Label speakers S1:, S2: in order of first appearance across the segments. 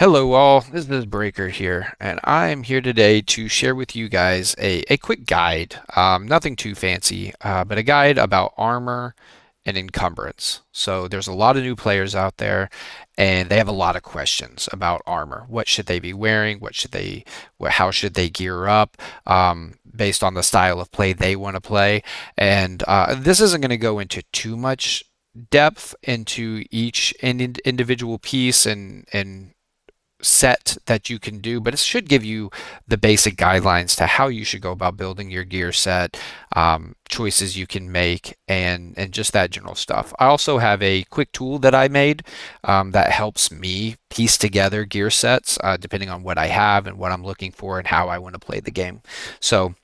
S1: Hello all, this is Breaker here, and I am here today to share with you guys a quick guide. Nothing too fancy, but a guide about armor and encumbrance. So there's a lot of new players out there, and they have a lot of questions about armor. What should they be wearing? How should they gear up, based on the style of play they want to play? And this isn't going to go into too much depth into each individual piece and set that you can do, but it should give you the basic guidelines to how you should go about building your gear set, choices you can make, and just that general stuff. I also have a quick tool that I made that helps me piece together gear sets depending on what I have and what I'm looking for and how I want to play the game. So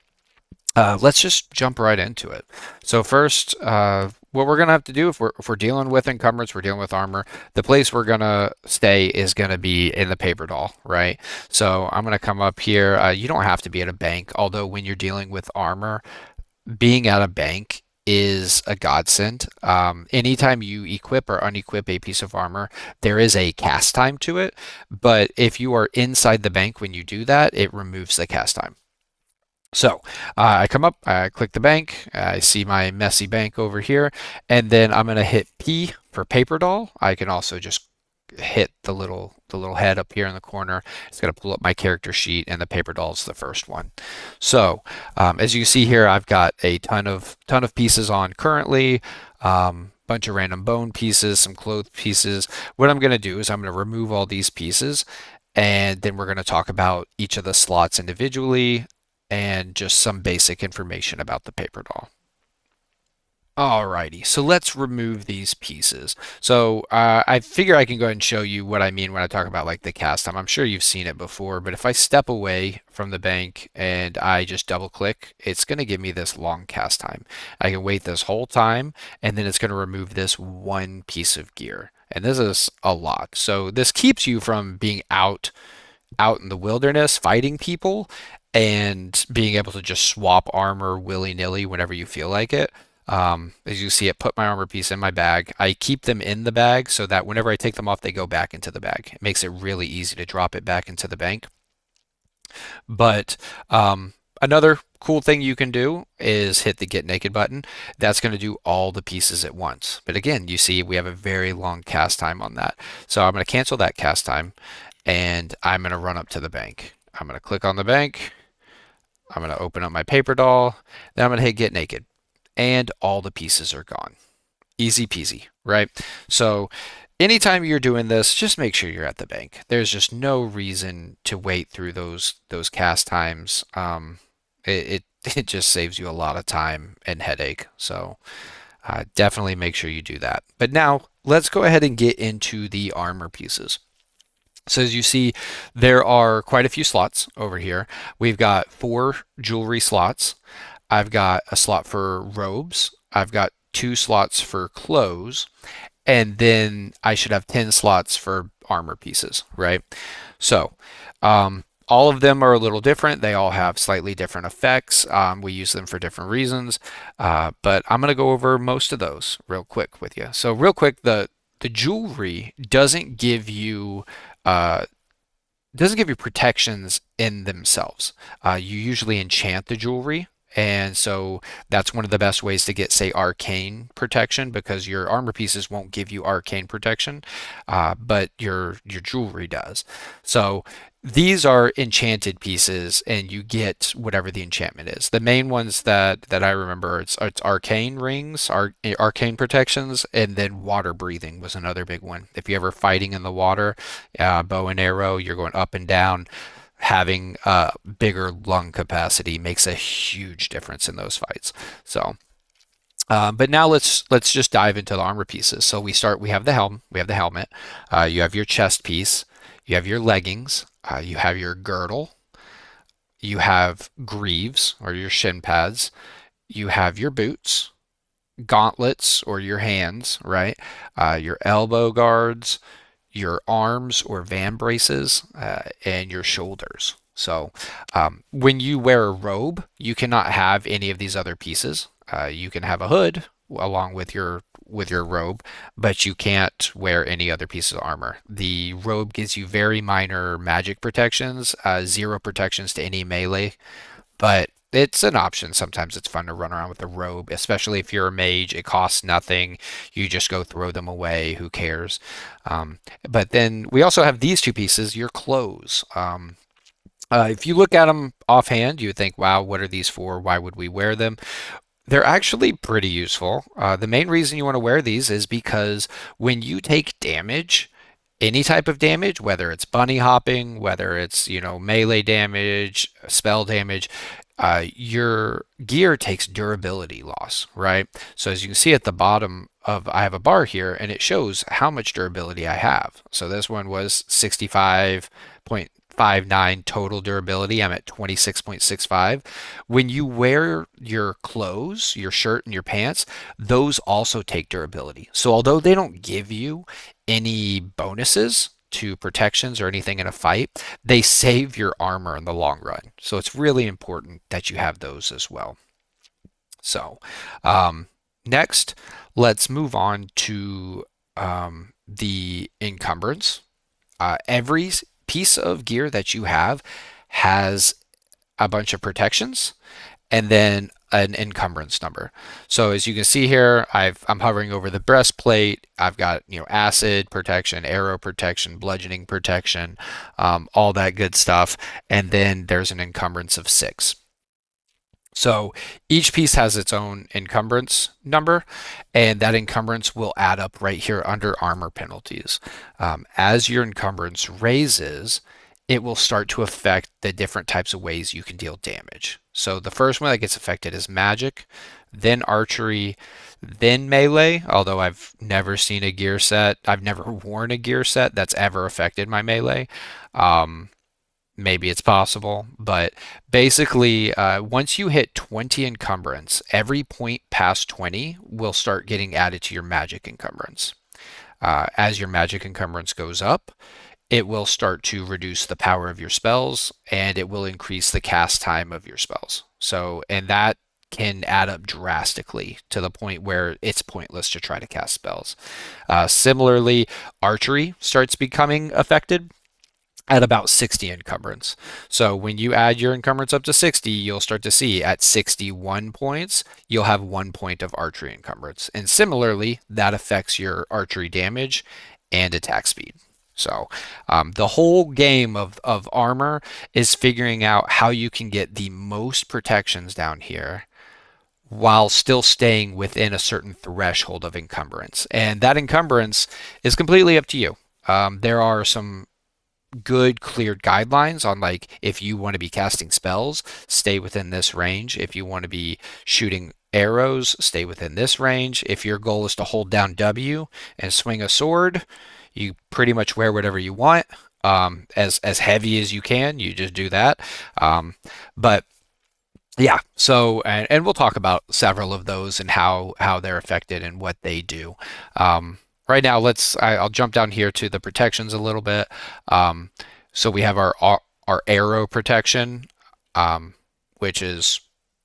S1: let's just jump right into it. So first, what we're gonna have to do if we're dealing with encumbrance, we're dealing with armor, the place we're gonna stay is gonna be in the Paperdoll, right? So I'm gonna come up here. You don't have to be at a bank, although when you're dealing with armor, being at a bank is a godsend. Anytime you equip or unequip a piece of armor, there is a cast time to it, but if you are inside the bank when you do that, it removes the cast time. So I come up, I click the bank, I see my messy bank over here, and then I'm gonna hit P for Paperdoll. I can also just hit the little head up here in the corner. It's gonna pull up my character sheet, and the Paperdoll is the first one. So as you see here, I've got a ton of pieces on currently. Bunch of random bone pieces, some cloth pieces. What I'm going to do is I'm going to remove all these pieces, and then we're going to talk about each of the slots individually and just some basic information about the paper doll. Alrighty, so let's remove these pieces. So I figure I can go ahead and show you what I mean when I talk about like the cast time. I'm sure you've seen it before, but if I step away from the bank and I just double click, it's going to give me this long cast time. I can wait this whole time, and then it's going to remove this one piece of gear. And this is a lot. So this keeps you from being out in the wilderness fighting people and being able to just swap armor willy-nilly whenever you feel like it. As you see, it put my armor piece in my bag. I keep them in the bag so that whenever I take them off, they go back into the bag. It makes it really easy to drop it back into the bank. But another cool thing you can do is hit the Get Naked button. That's going to do all the pieces at once. But again, you see we have a very long cast time on that. So I'm going to cancel that cast time, and I'm going to run up to the bank. I'm going to click on the bank. I'm going to open up my paper doll. Then I'm going to hit Get Naked, and all the pieces are gone. Easy peasy, right? So anytime you're doing this, just make sure you're at the bank. There's just no reason to wait through those cast times. It just saves you a lot of time and headache. So definitely make sure you do that. But now let's go ahead and get into the armor pieces. So as you see, there are quite a few slots over here. We've got 4 jewelry slots. I've got a slot for robes. I've got 2 slots for clothes, and then I should have 10 slots for armor pieces, right? So, all of them are a little different. They all have slightly different effects. We use them for different reasons, but I'm going to go over most of those real quick with you. So, real quick, the jewelry uh, doesn't give you protections in themselves. You usually enchant the jewelry, and so that's one of the best ways to get, say, arcane protection, because your armor pieces won't give you arcane protection, but your jewelry does. So these are enchanted pieces, and you get whatever the enchantment is. The main ones that I remember, it's arcane rings, arcane protections, and then water breathing was another big one. If you're ever fighting in the water, bow and arrow, you're going up and down. Having bigger lung capacity makes a huge difference in those fights. So, but now let's just dive into the armor pieces. So we start. We have the helm. We have the helmet. You have your chest piece. You have your leggings. You have your girdle. You have greaves or your shin pads. You have your boots, gauntlets or your hands, right? Your elbow guards, your arms or van braces, and your shoulders. So when you wear a robe, you cannot have any of these other pieces. You can have a hood along with with your robe, but you can't wear any other pieces of armor. The robe gives you very minor magic protections, zero protections to any melee, but it's an option. Sometimes it's fun to run around with a robe, especially if you're a mage. It costs nothing. You just go throw them away. Who cares? Um, but then we also have these two pieces, your clothes. If you look at them offhand, you would think, wow, what are these for? Why would we wear them? They're actually pretty useful. The main reason you want to wear these is because when you take damage, any type of damage, whether it's bunny hopping, whether it's, melee damage, spell damage, your gear takes durability loss, right? So as you can see at the bottom I have a bar here and it shows how much durability I have. So this one was 65.59 total durability. I'm at 26.65. When you wear your clothes, your shirt and your pants, those also take durability. So although they don't give you any bonuses to protections or anything in a fight, they save your armor in the long run. So it's really important that you have those as well. So um, next, let's move on to the encumbrance. Every piece of gear that you have has a bunch of protections and then an encumbrance number. So as you can see here, I'm hovering over the breastplate. I've got acid protection, arrow protection, bludgeoning protection, all that good stuff. And then there's an encumbrance of 6. So each piece has its own encumbrance number, and that encumbrance will add up right here under armor penalties. As your encumbrance raises, it will start to affect the different types of ways you can deal damage. So the first one that gets affected is magic, then archery, then melee, although I've never seen a gear set, I've never worn a gear set that's ever affected my melee. Um, Maybe it's possible, but basically, once you hit 20 encumbrance, every point past 20 will start getting added to your magic encumbrance. As your magic encumbrance goes up, it will start to reduce the power of your spells and it will increase the cast time of your spells. So, and that can add up drastically to the point where it's pointless to try to cast spells. Similarly, archery starts becoming affected at about 60 encumbrance. So when you add your encumbrance up to 60, you'll start to see at 61 points, you'll have 1 point of archery encumbrance. And similarly, that affects your archery damage and attack speed. So the whole game of armor is figuring out how you can get the most protections down here while still staying within a certain threshold of encumbrance. And that encumbrance is completely up to you. There are some good cleared guidelines on like if you want to be casting spells, stay within this range. If you want to be shooting arrows, stay within this range. If your goal is to hold down W and swing a sword, you pretty much wear whatever you want. As heavy as you can, you just do that. But yeah, so and we'll talk about several of those and how they're affected and what they do. Right now, I'll jump down here to the protections a little bit. Um, so we have our arrow protection, which is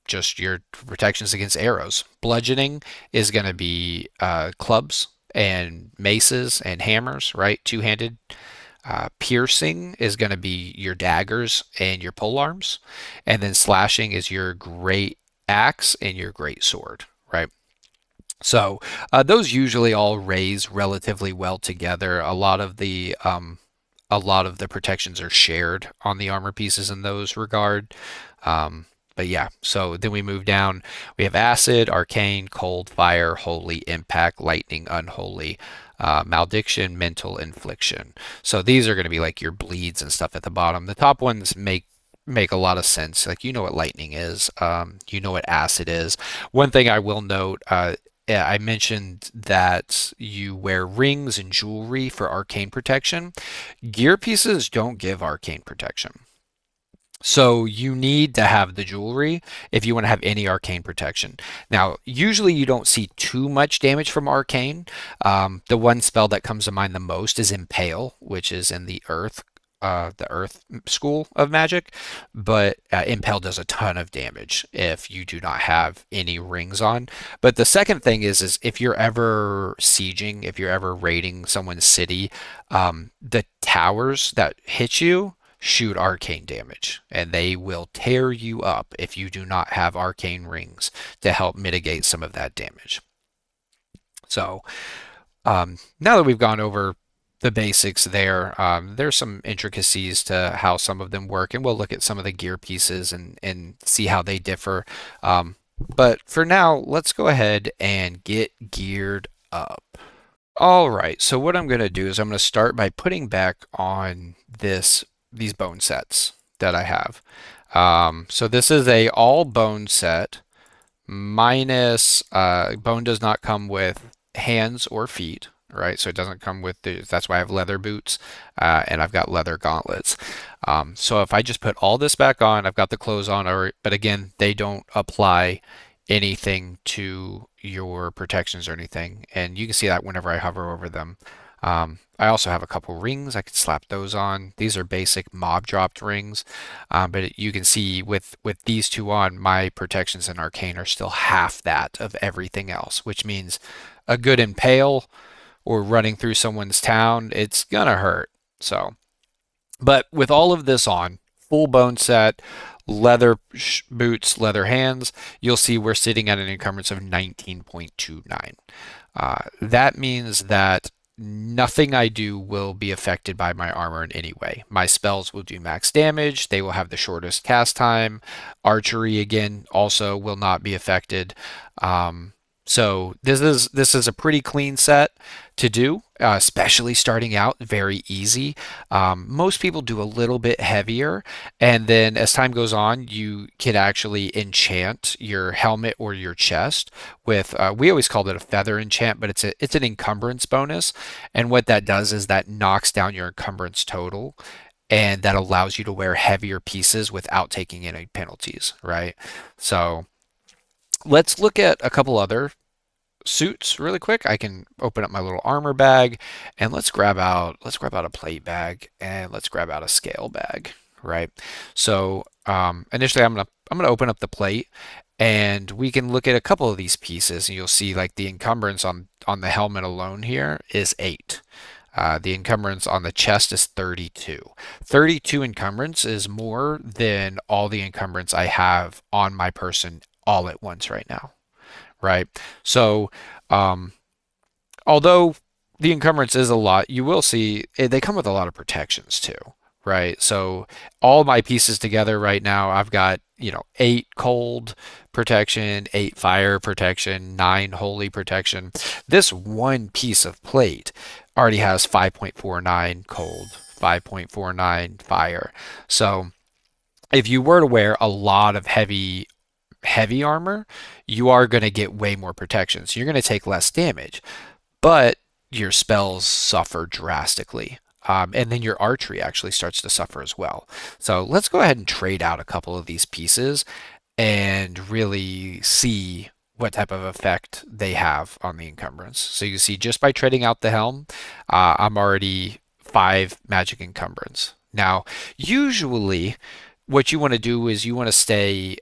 S1: just your protections against arrows. Bludgeoning is going to be clubs and maces and hammers, right? Two-handed. Piercing is going to be your daggers and your pole arms, and then slashing is your great axe and your great sword, right? So those usually all raise relatively well together. A lot of the protections are shared on the armor pieces in those regard. But yeah, so then we move down. We have acid, arcane, cold, fire, holy, impact, lightning, unholy, malediction, mental, infliction. So these are going to be like your bleeds and stuff at the bottom. The top ones make a lot of sense. Like you know what lightning is, you know what acid is. One thing I will note, yeah, I mentioned that you wear rings and jewelry for arcane protection. Gear pieces don't give arcane protection. So you need to have the jewelry if you want to have any arcane protection. Now, usually you don't see too much damage from arcane. The one spell that comes to mind the most is Impale, which is in the earth. the Earth school of magic, but Impel does a ton of damage if you do not have any rings on. But the second thing is if you're ever sieging, if you're ever raiding someone's city, the towers that hit you shoot arcane damage, and they will tear you up if you do not have arcane rings to help mitigate some of that damage. So now that we've gone over the basics there, there's some intricacies to how some of them work, and we'll look at some of the gear pieces and see how they differ. But for now, let's go ahead and get geared up. All right, so what I'm going to do is I'm going to start by putting back on these bone sets that I have. So this is a all bone set minus bone does not come with hands or feet, right? So it doesn't come with that's why I have leather boots and I've got leather gauntlets. So if I just put all this back on, I've got the clothes on, but again, they don't apply anything to your protections or anything. And you can see that whenever I hover over them. I also have a couple rings. I can slap those on. These are basic mob dropped rings. But you can see with these two on, my protections in Arcane are still half that of everything else, which means a good impale or running through someone's town, it's gonna hurt. So, but with all of this on, full bone set, leather boots, leather hands, you'll see we're sitting at an encumbrance of 19.29. That means that nothing I do will be affected by my armor in any way. My spells will do max damage. They will have the shortest cast time. Archery, again, also will not be affected. So this is a pretty clean set to do, especially starting out, very easy. Most people do a little bit heavier, and then as time goes on, you can actually enchant your helmet or your chest with. We always called it a feather enchant, but it's an encumbrance bonus, and what that does is that knocks down your encumbrance total. And that allows you to wear heavier pieces without taking any penalties, right? So let's look at a couple other suits really quick. I can open up my little armor bag and let's grab out a plate bag and let's grab out a scale bag, right? So initially I'm gonna open up the plate and we can look at a couple of these pieces and you'll see like the encumbrance on the helmet alone here is 8. The encumbrance on the chest is 32. 32 encumbrance is more than all the encumbrance I have on my person all at once right now, right? So, um, although the encumbrance is a lot, you will see they come with a lot of protections too, right? So all my pieces together right now, I've got, 8 cold protection, 8 fire protection, 9 holy protection. This one piece of plate already has 5.49 cold, 5.49 fire. So if you were to wear a lot of heavy armor, you are going to get way more protection. So you're going to take less damage, but your spells suffer drastically. And then your archery actually starts to suffer as well. So let's go ahead and trade out a couple of these pieces and really see what type of effect they have on the encumbrance. So you see, just by trading out the helm, I'm already 5 magic encumbrance. Now, usually, what you want to do is you want to stay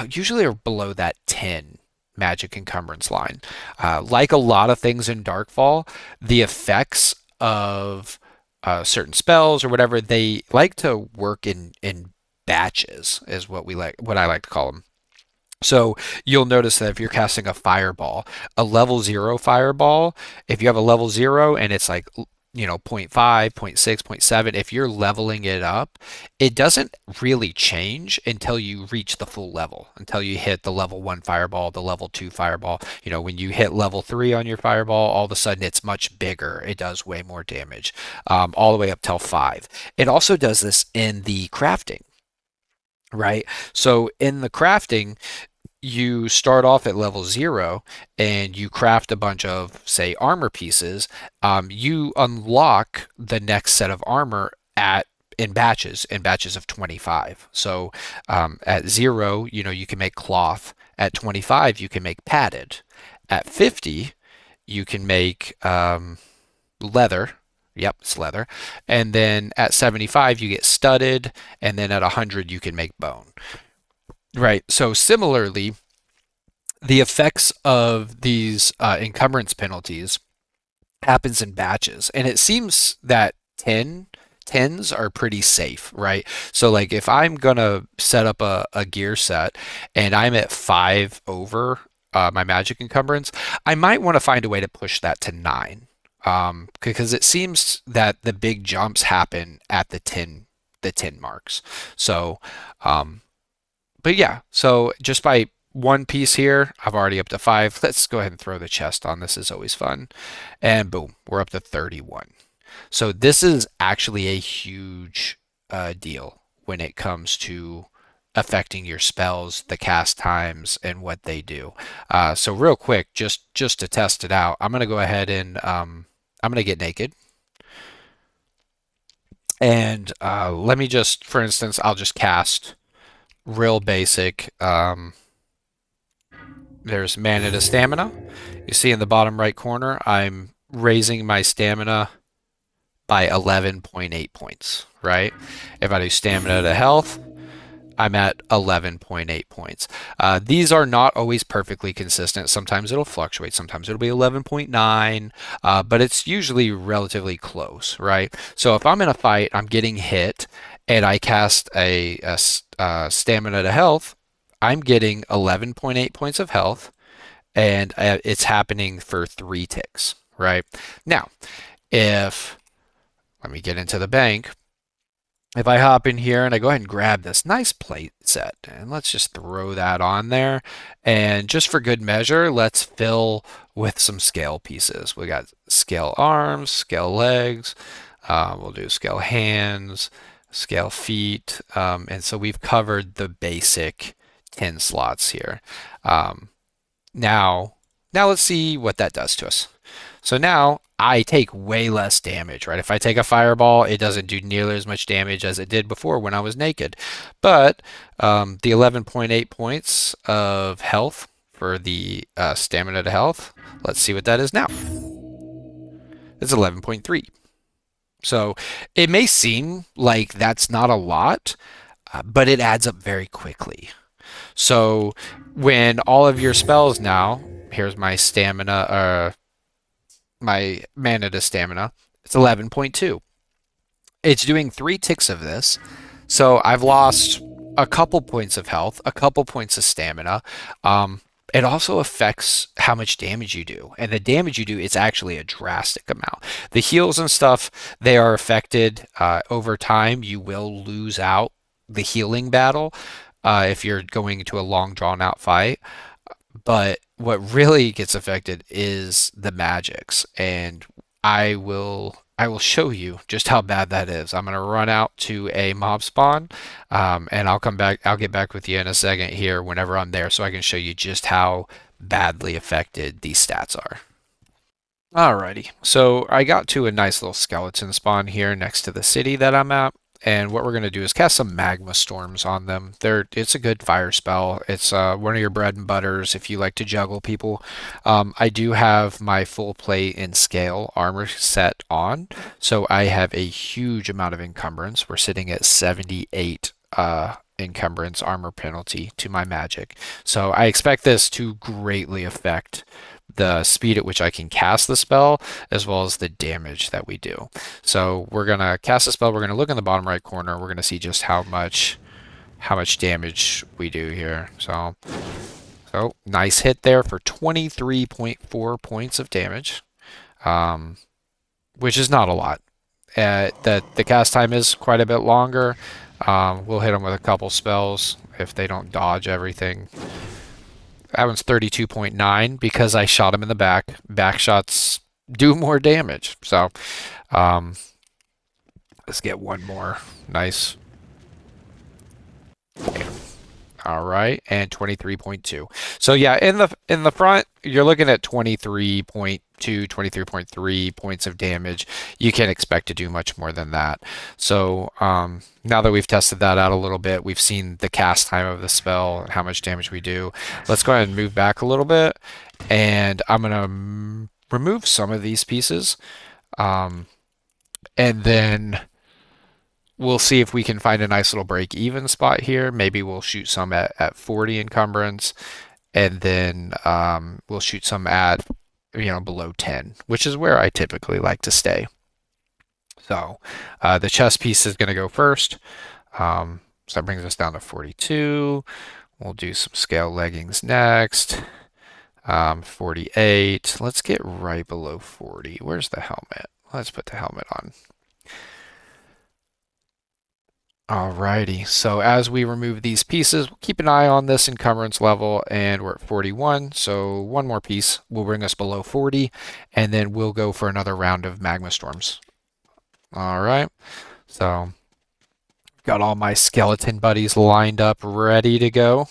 S1: usually are below that 10 magic encumbrance line. Like a lot of things in Darkfall, the effects of certain spells or whatever, they like to work in batches, is what I like to call them. So you'll notice that if you're casting a fireball, a level 0 fireball, if you have a level 0 and it's like, zero point 0.5, zero point 0.6, zero point 0.7, if you're leveling it up, it doesn't really change until you reach the full level, until you hit the level 1 fireball, the level 2 fireball. When you hit level 3 on your fireball, all of a sudden it's much bigger. It does way more damage, all the way up till 5. It also does this in the crafting, right? So in the crafting, you start off at level 0 and you craft a bunch of, say, armor pieces. You unlock the next set of armor in batches of 25. So at 0, you can make cloth. At 25, you can make padded. At 50, you can make leather. Yep, it's leather. And then at 75 you get studded, and then at 100 you can make bone. Right. So similarly, the effects of these encumbrance penalties happens in batches, and it seems that tens are pretty safe, right? So like if I'm gonna set up a gear set and I'm at 5 over my magic encumbrance, I might want to find a way to push that to 9. Because it seems that the big jumps happen at the 10 marks. So um, but yeah, so just by one piece here, I've already up to 5. Let's go ahead and throw the chest on. This is always fun. And boom, we're up to 31. So this is actually a huge deal when it comes to affecting your spells, the cast times, and what they do. So real quick, just to test it out, I'm gonna go ahead and I'm gonna get naked. And let me just, for instance, I'll just cast real basic. There's mana to stamina. You see in the bottom right corner, I'm raising my stamina by 11.8 points, right? If I do stamina to health, I'm at 11.8 points. These are not always perfectly consistent. Sometimes it'll fluctuate. Sometimes it'll be 11.9, but it's usually relatively close, right? So if I'm in a fight, I'm getting hit, and I cast a stamina to health, I'm getting 11.8 points of health, and it's happening for 3 ticks, right? Now, if let me get into the bank. If I hop in here and I go ahead and grab this nice plate set, and let's just throw that on there. And just for good measure, let's fill with some scale pieces. We got scale arms, scale legs, we'll do scale hands, scale feet. And so we've covered the basic 10 slots here. Um, now, now let's see what that does to us. So now I take way less damage, right? If I take a fireball, it doesn't do nearly as much damage as it did before when I was naked. But the 11.8 points of health for the stamina to health, let's see what that is now. It's 11.3. So it may seem like that's not a lot, but it adds up very quickly. So when all of your spells now, here's my stamina, my mana to stamina, it's 11.2. It's doing 3 ticks of this. So I've lost a couple points of health, a couple points of stamina. Um, it also affects how much damage you do. And the damage you do is actually a drastic amount. The heals and stuff, they are affected over time. You will lose out the healing battle if you're going to a long drawn out fight. But what really gets affected is the magics, and I will show you just how bad that is. I'm gonna run out to a mob spawn, and I'll come back. I'll get back with you in a second here whenever I'm there, so I can show you just how badly affected these stats are. Alrighty, so I got to a nice little skeleton spawn here next to the city that I'm at, and what we're going to do is cast some magma storms on them. It's a good fire spell. It's one of your bread and butters if you like to juggle people. I do have my full plate and scale armor set on, so I have a huge amount of encumbrance. We're sitting at 78 encumbrance armor penalty to my magic. So I expect this to greatly affect the speed at which I can cast the spell, as well as the damage that we do. So we're gonna cast the spell. We're gonna look in the bottom right corner. We're gonna see just how much damage we do here. So nice hit there for 23.4 points of damage, um, which is not a lot. The cast time is quite a bit longer. We'll hit them with a couple spells if they don't dodge everything. That one's 32.9 because I shot him in the back. Back shots do more damage. So um, let's get one more. Nice. All right, and 23.2. So yeah, in the front, you're looking at 23.2, 23.3 points of damage. You can't expect to do much more than that. So now that we've tested that out a little bit, we've seen the cast time of the spell, how much damage we do. Let's go ahead and move back a little bit, and I'm gonna remove some of these pieces. Um, And then we'll see if we can find a nice little break even spot here. Maybe we'll shoot some at 40 encumbrance, and then we'll shoot some at below 10, which is where I typically like to stay. So the chest piece is going to go first. So that brings us down to 42. We'll do some scale leggings next. 48. Let's get right below 40. Where's the helmet? Let's put the helmet on. Alrighty, so as we remove these pieces, we'll keep an eye on this encumbrance level, and we're at 41, so one more piece will bring us below 40, and then we'll go for another round of magma storms. Alright, so got all my skeleton buddies lined up, ready to go,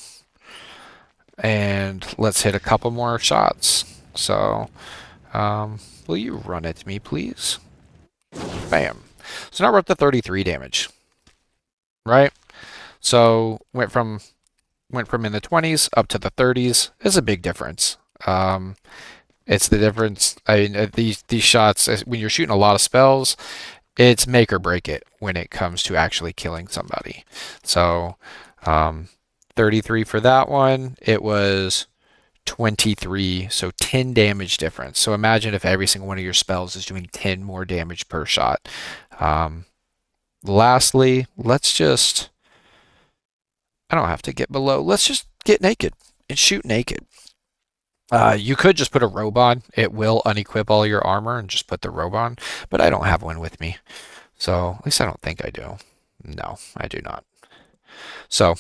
S1: and let's hit a couple more shots. So, will you run at me, please? Bam. So now we're up to 33 damage, right? So went from in the 20s up to the 30s is a big difference. It's the difference. I mean, these shots, when you're shooting a lot of spells, it's make or break it when it comes to actually killing somebody. So, 33 for that one. It was 23, so 10 damage difference. So imagine if every single one of your spells is doing 10 more damage per shot. Lastly, I don't have to get below. Let's just get naked and shoot naked. You could just put a robe on. It will unequip all your armor and just put the robe on, but I don't have one with me. So at least I don't think I do. No, I do not. So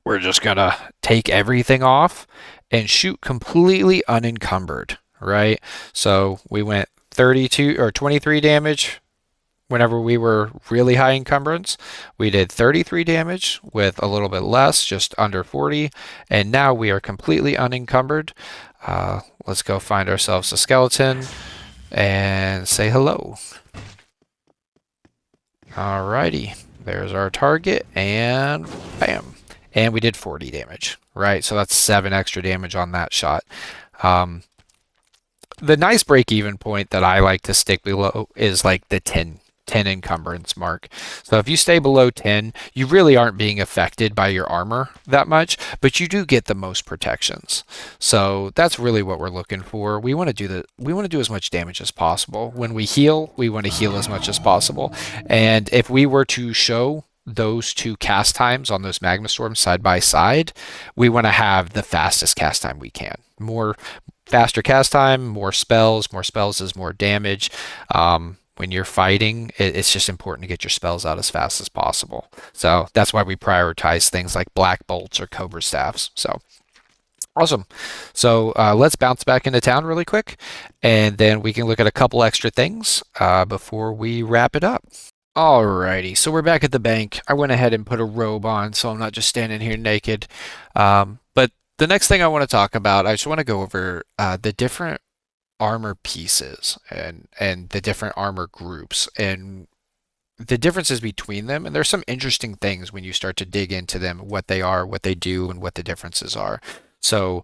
S1: we're just gonna take everything off and shoot completely unencumbered, right? So we went 32 or 23 damage whenever we were really high encumbrance. We did 33 damage with a little bit less, just under 40, and now we are completely unencumbered. Let's go find ourselves a skeleton and say hello. Alrighty, there's our target, and bam. And we did 40 damage, right? So that's 7 extra damage on that shot. The nice break-even point that I like to stick below is like the 10 encumbrance mark. So if you stay below 10, you really aren't being affected by your armor that much, but you do get the most protections. So that's really what we're looking for. We want to do as much damage as possible. When we heal, we want to heal as much as possible. And if we were to show those two cast times on those magma storms side by side, we want to have the fastest cast time we can. Faster cast time, more spells. More spells is more damage. When you're fighting, it's just important to get your spells out as fast as possible. So that's why we prioritize things like black bolts or cobra staffs. So awesome. So let's bounce back into town really quick, and then we can look at a couple extra things before we wrap it up. Alrighty, so we're back at the bank. I went ahead and put a robe on, so I'm not just standing here naked. But the next thing I want to talk about, I just want to go over the different armor pieces and the different armor groups and the differences between them. And there's some interesting things when you start to dig into them, what they are, what they do, and what the differences are. So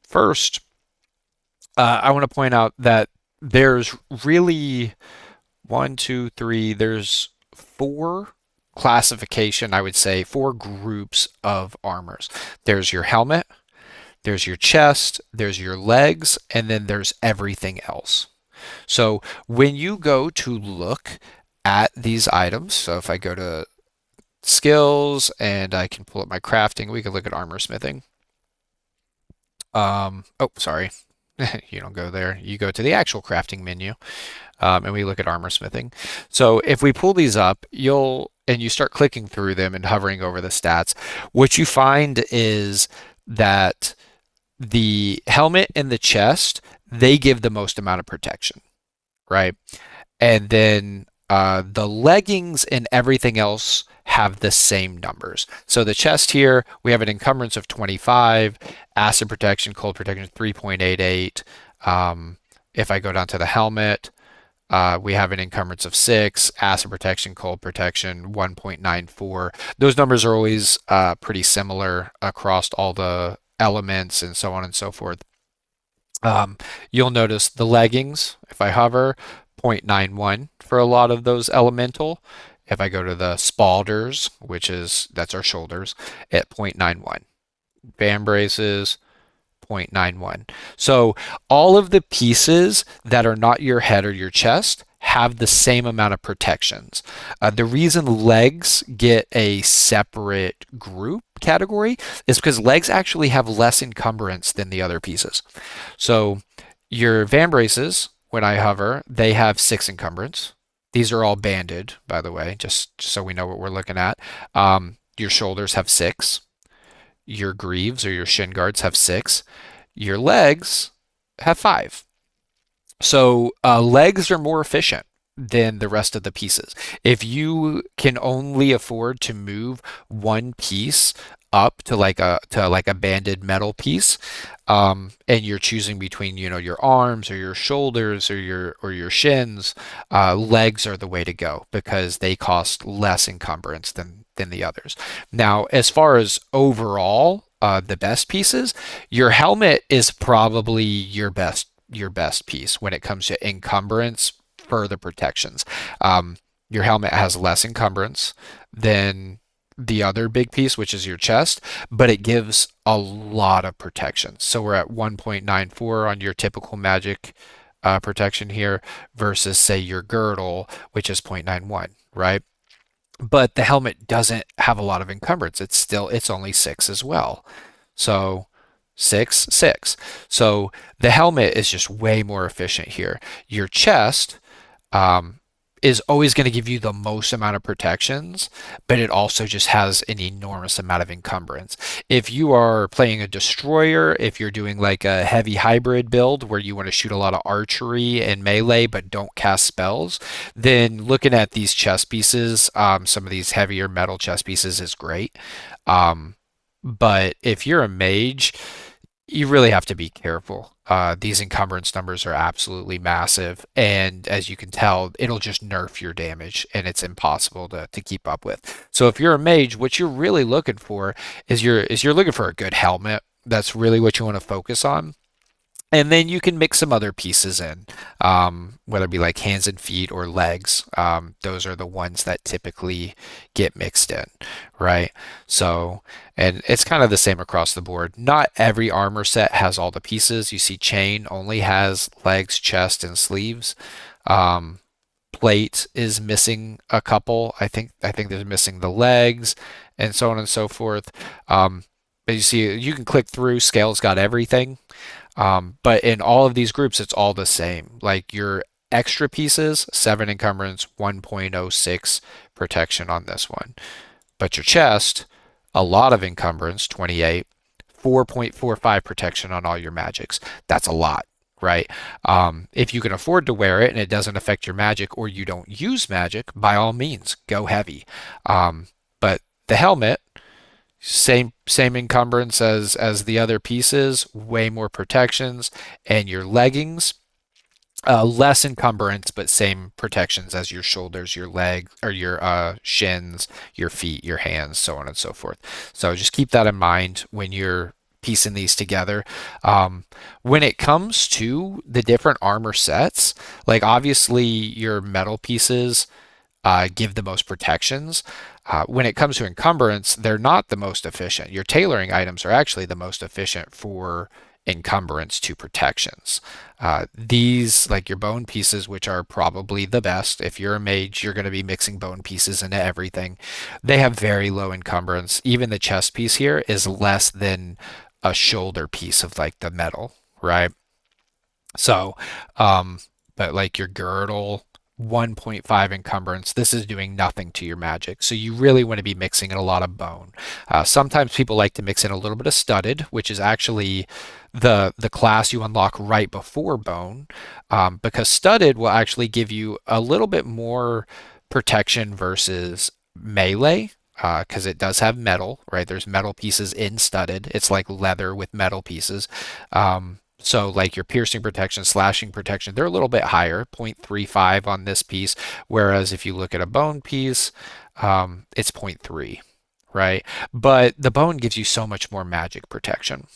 S1: first, I want to point out that there's really there's four classification, I would say, four groups of armors. There's your helmet, there's your chest, there's your legs, and then there's everything else. So when you go to look at these items, so if I go to skills and I can pull up my crafting, we can look at armor smithing. Oh, sorry. You don't go there. You go to the actual crafting menu, and we look at armor smithing. So if we pull these up, and you start clicking through them and hovering over the stats, what you find is that the helmet and the chest, they give the most amount of protection, right? And then the leggings and everything else have the same numbers. So the chest here, we have an encumbrance of 25, acid protection, cold protection 3.88. If I go down to the helmet, we have an encumbrance of 6, acid protection, cold protection 1.94. Those numbers are always pretty similar across all the elements and so on and so forth. You'll notice the leggings, if I hover, 0.91 for a lot of those elemental. If I go to the spalders, that's our shoulders, at 0.91. Fan braces, 0.91. So all of the pieces that are not your head or your chest have the same amount of protections. The reason legs get a separate group category is because legs actually have less encumbrance than the other pieces. So your van braces, when I hover, they have 6 encumbrance. These are all banded, by the way, just so we know what we're looking at. Your shoulders have 6. Your greaves or your shin guards have 6. Your legs have 5. So legs are more efficient than the rest of the pieces. If you can only afford to move one piece up to like a banded metal piece, and you're choosing between your arms or your shoulders or your shins, legs are the way to go because they cost less encumbrance than the others. Now, as far as overall, the best pieces, your helmet is probably your best piece when it comes to encumbrance for the protections. Um, your helmet has less encumbrance than the other big piece, which is your chest, but it gives a lot of protection. So we're at 1.94 on your typical magic protection here versus, say, your girdle, which is 0.91, right? But the helmet doesn't have a lot of encumbrance. It's only 6 as well. So 6, 6. So the helmet is just way more efficient here. Your chest um, is always going to give you the most amount of protections, but it also just has an enormous amount of encumbrance. If you are playing a destroyer, if you're doing like a heavy hybrid build where you want to shoot a lot of archery and melee but don't cast spells, then looking at these chest pieces, some of these heavier metal chest pieces is great. Um, but if you're a mage, you really have to be careful. These encumbrance numbers are absolutely massive, and as you can tell, it'll just nerf your damage, and it's impossible to keep up with. So if you're a mage, what you're really looking for is you're looking for a good helmet. That's really what you want to focus on. And then you can mix some other pieces in, whether it be like hands and feet or legs. Those are the ones that typically get mixed in, right? So, and it's kind of the same across the board. Not every armor set has all the pieces. You see, chain only has legs, chest, and sleeves. Um, plate is missing a couple. I think they're missing the legs, and so on and so forth. But you see, you can click through. Scale's got everything. But in all of these groups, it's all the same. Like your extra pieces, 7 encumbrance, 1.06 protection on this one. But your chest, a lot of encumbrance, 28, 4.45 protection on all your magics. That's a lot, right? If you can afford to wear it and it doesn't affect your magic or you don't use magic, by all means, go heavy. But the helmet, same encumbrance as the other pieces, way more protections, and your leggings, less encumbrance, but same protections as your shoulders, your leg, or your shins, your feet, your hands, so on and so forth. So just keep that in mind when you're piecing these together. Um, when it comes to the different armor sets, like obviously your metal pieces give the most protections. When it comes to encumbrance, they're not the most efficient. Your tailoring items are actually the most efficient for encumbrance to protections. These, like your bone pieces, which are probably the best. If you're a mage, you're going to be mixing bone pieces into everything. They have very low encumbrance. Even the chest piece here is less than a shoulder piece of like the metal, right? So, um, but like your girdle, 1.5 encumbrance, this is doing nothing to your magic. So you really want to be mixing in a lot of bone. Sometimes people like to mix in a little bit of studded, which is actually the class you unlock right before bone, because studded will actually give you a little bit more protection versus melee. Because it does have metal, right? There's metal pieces in studded. It's like leather with metal pieces. So like your piercing protection, slashing protection, they're a little bit higher, 0.35 on this piece. Whereas if you look at a bone piece, it's zero point 0.3, right? But the bone gives you so much more magic protection.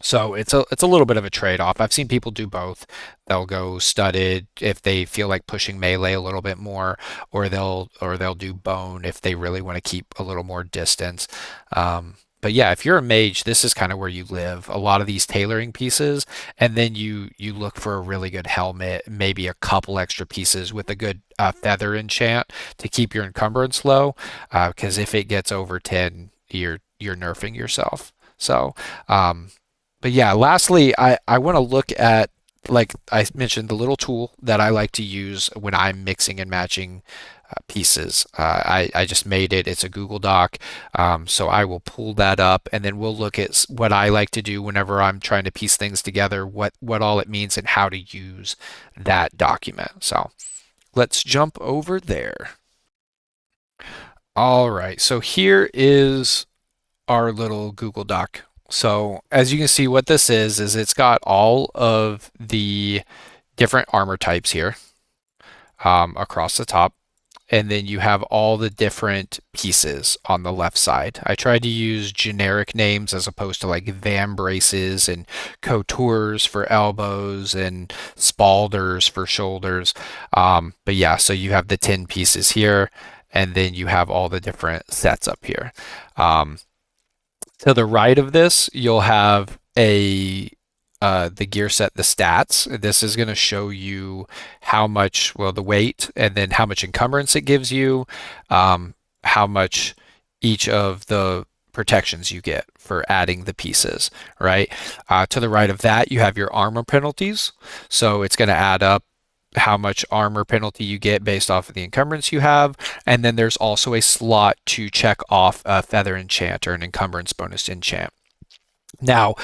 S1: So it's a little bit of a trade-off. I've seen people do both. They'll go studded if they feel like pushing melee a little bit more, or they'll do bone if they really want to keep a little more distance. But yeah, if you're a mage, this is kind of where you live. A lot of these tailoring pieces, and then you look for a really good helmet, maybe a couple extra pieces with a good feather enchant to keep your encumbrance low. Because if it gets over 10, you're nerfing yourself. So. Um, but yeah, lastly, I want to look at, like I mentioned, the little tool that I like to use when I'm mixing and matching pieces. I just made it. It's a Google Doc. So I will pull that up and then we'll look at what I like to do whenever I'm trying to piece things together, what all it means and how to use that document. So let's jump over there. All right. So here is our little Google Doc. So as you can see, what this is it's got all of the different armor types here across the top. And then you have all the different pieces on the left side. I tried to use generic names as opposed to like vambraces and coutures for elbows and spalders for shoulders. But yeah, so you have the 10 pieces here, and then you have all the different sets up here. Um, to the right of this, you'll have a the gear set, the stats. This is going to show you how much, well, the weight, and then how much encumbrance it gives you, how much each of the protections you get for adding the pieces, right? To the right of that, you have your armor penalties. So it's going to add up how much armor penalty you get based off of the encumbrance you have. And then there's also a slot to check off a feather enchant or an encumbrance bonus enchant. Now,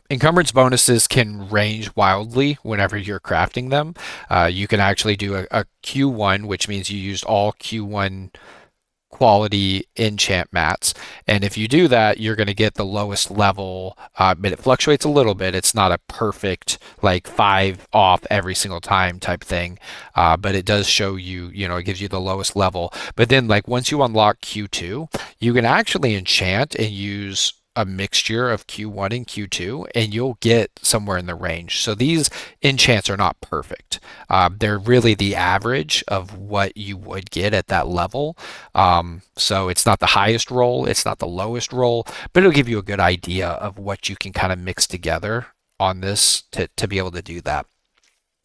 S1: encumbrance bonuses can range wildly whenever you're crafting them. You can actually do a Q1, which means you used all Q1 quality enchant mats. And if you do that, you're going to get the lowest level, but it fluctuates a little bit. It's not a perfect, like 5 off every single time type thing, but it does show you, it gives you the lowest level. But then, like, once you unlock Q2, you can actually enchant and use a mixture of Q1 and Q2, and you'll get somewhere in the range. So these enchants are not perfect. They're really the average of what you would get at that level. So it's not the highest roll, it's not the lowest roll, but it'll give you a good idea of what you can kind of mix together on this to be able to do that.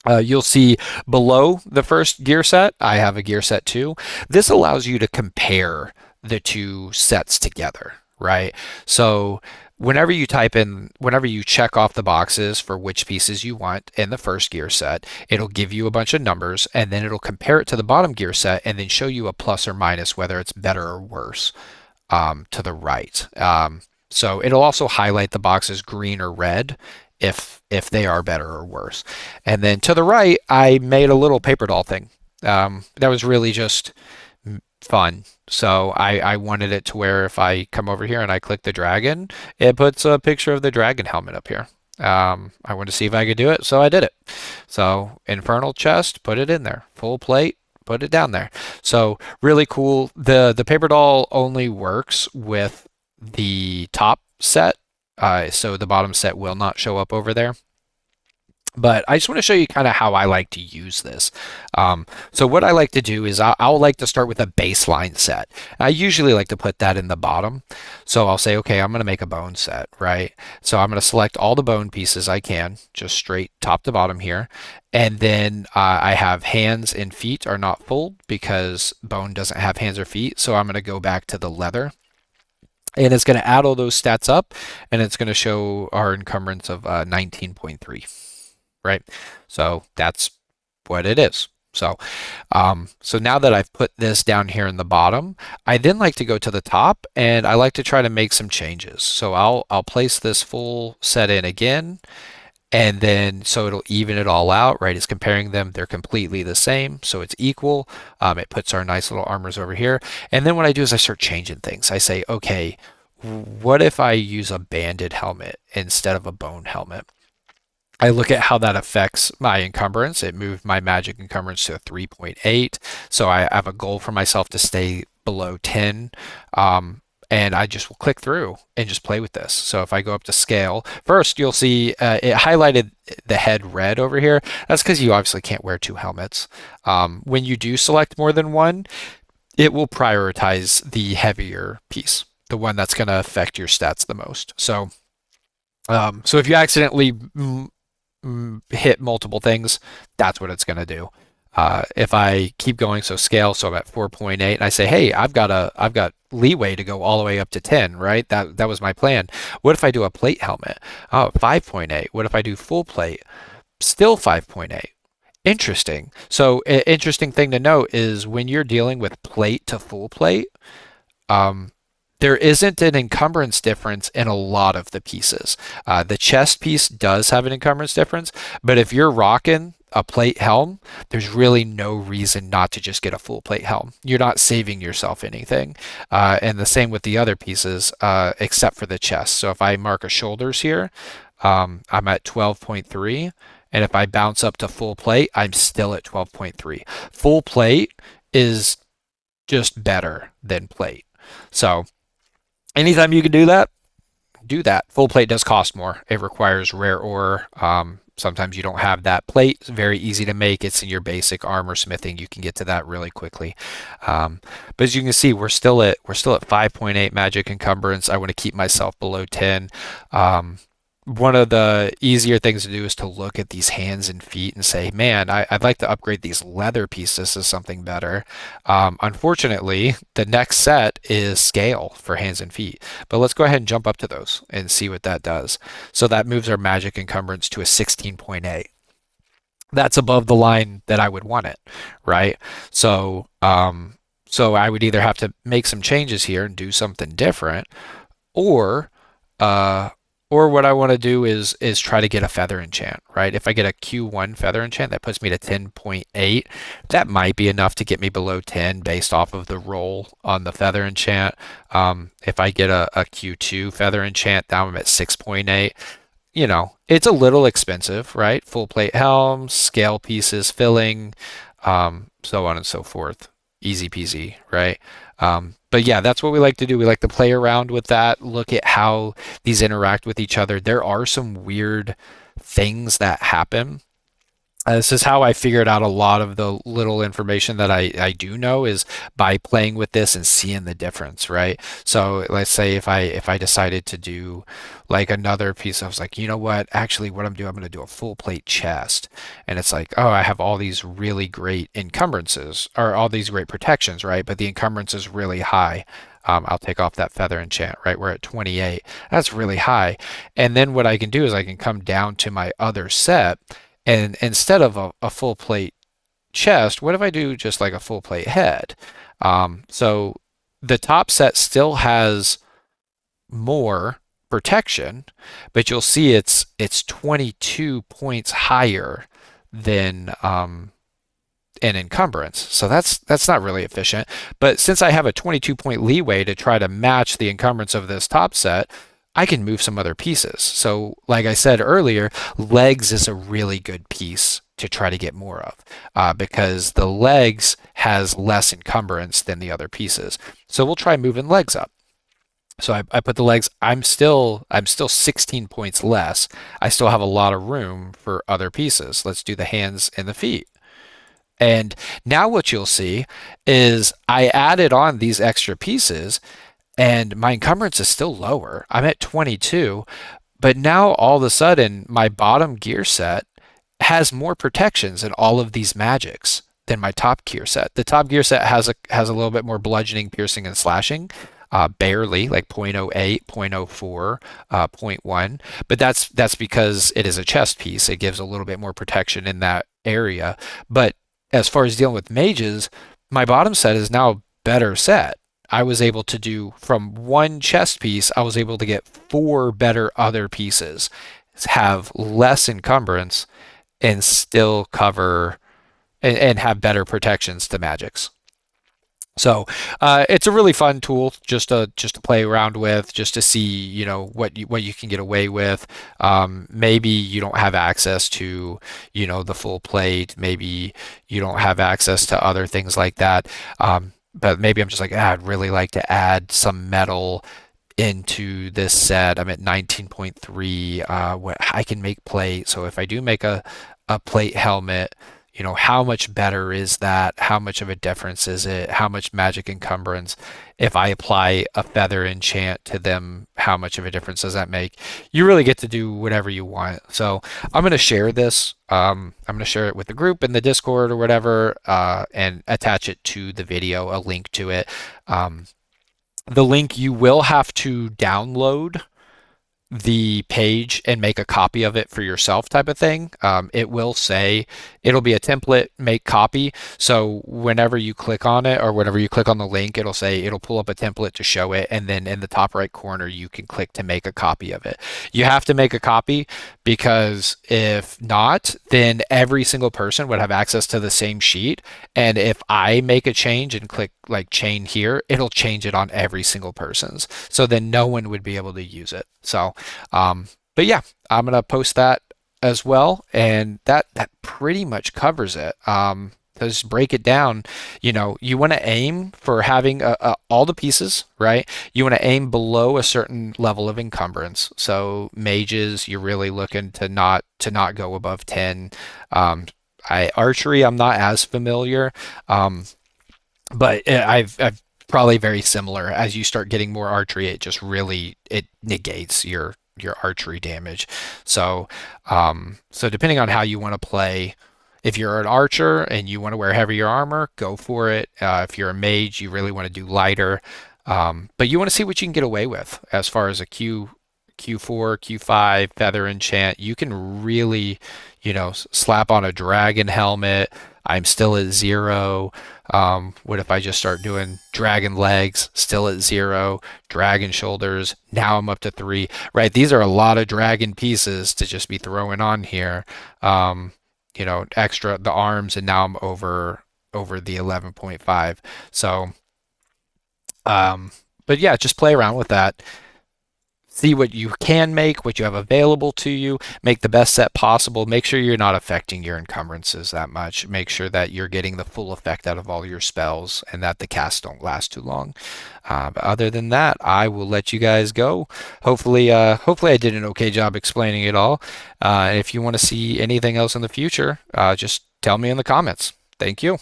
S1: You'll see below the first gear set, I have a gear set 2. This allows you to compare the two sets together, right? So whenever you check off the boxes for which pieces you want in the first gear set, it'll give you a bunch of numbers and then it'll compare it to the bottom gear set and then show you a plus or minus whether it's better or worse to the right. So it'll also highlight the boxes green or red if they are better or worse. And then to the right, I made a little paper doll thing. That was really just fun. So I wanted it to where if I come over here and I click the dragon, it puts a picture of the dragon helmet up here. I wanted to see if I could do it, so I did it. So Infernal Chest, put it in there. Full plate, put it down there. So really cool. The paper doll only works with the top set, so the bottom set will not show up over there. But I just want to show you kind of how I like to use this. So what I like to do is I'll like to start with a baseline set. I usually like to put that in the bottom. So I'll say, okay, I'm going to make a bone set, right? So I'm going to select all the bone pieces I can, just straight top to bottom here. And then I have hands and feet are not full because bone doesn't have hands or feet. So I'm going to go back to the leather. And it's going to add all those stats up, and it's going to show our encumbrance of 19.3. Right? So that's what it is. So now that I've put this down here in the bottom, I then like to go to the top and I like to try to make some changes. So I'll place this full set in again, and then so it'll even it all out, right? It's comparing them. They're completely the same, so it's equal. It puts our nice little armors over here. And then what I do is I start changing things. I say, okay, what if I use a banded helmet instead of a bone helmet? I look at how that affects my encumbrance. It moved my magic encumbrance to a 3.8. So I have a goal for myself to stay below 10. and I just will click through and just play with this. So if I go up to scale, first you'll see it highlighted the head red over here. That's because you obviously can't wear two helmets. When you do select more than one, it will prioritize the heavier piece, the one that's going to affect your stats the most. So if you accidentally hit multiple things, that's what it's going to do. If I keep going, so scale, so I'm at 4.8, and I say, hey, I've got leeway to go all the way up to 10, right? That was my plan. What if I do a plate helmet? Oh, 5.8. What if I do full plate? Still 5.8. Interesting. So, interesting thing to note is when you're dealing with plate to full plate, um, there isn't an encumbrance difference in a lot of the pieces. The chest piece does have an encumbrance difference, but if you're rocking a plate helm, there's really no reason not to just get a full plate helm. You're not saving yourself anything. And the same with the other pieces, except for the chest. So if I mark a shoulders here, I'm at 12.3. And if I bounce up to full plate, I'm still at 12.3. Full plate is just better than plate. So anytime you can do that, do that. Full plate does cost more. It requires rare ore. Sometimes you don't have that plate. It's very easy to make. It's in your basic armor smithing. You can get to that really quickly. Um, but as you can see, we're still at 5.8 magic encumbrance. I want to keep myself below 10. One of the easier things to do is to look at these hands and feet and say, man, I'd like to upgrade these leather pieces to something better. Unfortunately, the next set is scale for hands and feet. But let's go ahead and jump up to those and see what that does. So that moves our magic encumbrance to a 16.8. That's above the line that I would want it, right? So I would either have to make some changes here and do something different, or uh, or what I want to do is try to get a feather enchant, right? If I get a Q1 feather enchant, that puts me to 10.8. That might be enough to get me below 10 based off of the roll on the feather enchant. If I get a Q2 feather enchant, now I'm at 6.8. It's a little expensive, right? Full plate helm, scale pieces, filling, so on and so forth. Easy peasy, right? But yeah, that's what we like to do. We like to play around with that, look at how these interact with each other. There are some weird things that happen. This is how I figured out a lot of the little information that I do know is by playing with this and seeing the difference, right? So let's say if I decided to do like another piece, I was like, you know what? Actually, what I'm going to do a full plate chest. And it's like, oh, I have all these really great encumbrances or all these great protections, right? But the encumbrance is really high. I'll take off that feather enchant, right? We're at 28. That's really high. And then what I can do is I can come down to my other set, and instead of a full plate chest, what if I do just like a full plate head? So the top set still has more protection, but you'll see it's 22 points higher than an encumbrance. So that's not really efficient. But since I have a 22 point leeway to try to match the encumbrance of this top set, I can move some other pieces. So like I said earlier, legs is a really good piece to try to get more of because the legs has less encumbrance than the other pieces. So we'll try moving legs up. So I put the legs. I'm still 16 points less. I still have a lot of room for other pieces. Let's do the hands and the feet. And now what you'll see is I added on these extra pieces and my encumbrance is still lower. I'm at 22, but now all of a sudden my bottom gear set has more protections in all of these magics than my top gear set. The top gear set has a little bit more bludgeoning, piercing, and slashing. Barely, like 0.08, 0.04, zero point 0.1, but that's because it is a chest piece. It gives a little bit more protection in that area. But as far as dealing with mages, my bottom set is now better set. I was able to do from one chest piece, I was able to get four better other pieces, have less encumbrance, and still cover and have better protections to magics. So it's a really fun tool just to play around with, just to see what you can get away with. Maybe you don't have access to the full plate. Maybe you don't have access to other things like that. but maybe I'm just like, I'd really like to add some metal into this set. I'm at 19.3. What I can make plate. So if I do make a plate helmet, how much better is that? How much of a difference is it? How much magic encumbrance? If I apply a feather enchant to them, how much of a difference does that make? You really get to do whatever you want. So I'm going to share this. I'm going to share it with the group in the Discord or whatever, and attach it to the video, a link to it. Um, the link you will have to download the page and make a copy of it for yourself type of thing. It will say it'll be a template, make copy. So whenever you click on it or whenever you click on the link, it'll pull up a template to show it. And then in the top right corner, you can click to make a copy of it. You have to make a copy because if not, then every single person would have access to the same sheet. And if I make a change and click like chain here, it'll change it on every single person's. So then no one would be able to use it. But yeah, I'm gonna post that as well, and that pretty much covers it. To just break it down, you want to aim for having all the pieces, right? You want to aim below a certain level of encumbrance. So mages, you're really looking to not go above 10. Archery, I'm not as familiar. Um, but I've probably very similar. As you start getting more archery, it just really it negates your archery damage. So depending on how you want to play, if you're an archer and you want to wear heavier armor, go for it. If you're a mage, you really want to do lighter. But you want to see what you can get away with as far as a Q4, Q5 feather enchant. You can really, slap on a dragon helmet. I'm still at 0. What if I just start doing dragon legs, still at 0, dragon shoulders, now I'm up to 3, right? These are a lot of dragon pieces to just be throwing on here. Extra the arms, and now I'm over the 11.5. So, um, but yeah, just play around with that. See what you can make, what you have available to you, make the best set possible. Make sure you're not affecting your encumbrances that much. Make sure that you're getting the full effect out of all your spells and that the casts don't last too long. But other than that, I will let you guys go. Hopefully I did an okay job explaining it all. If you want to see anything else in the future, just tell me in the comments. Thank you.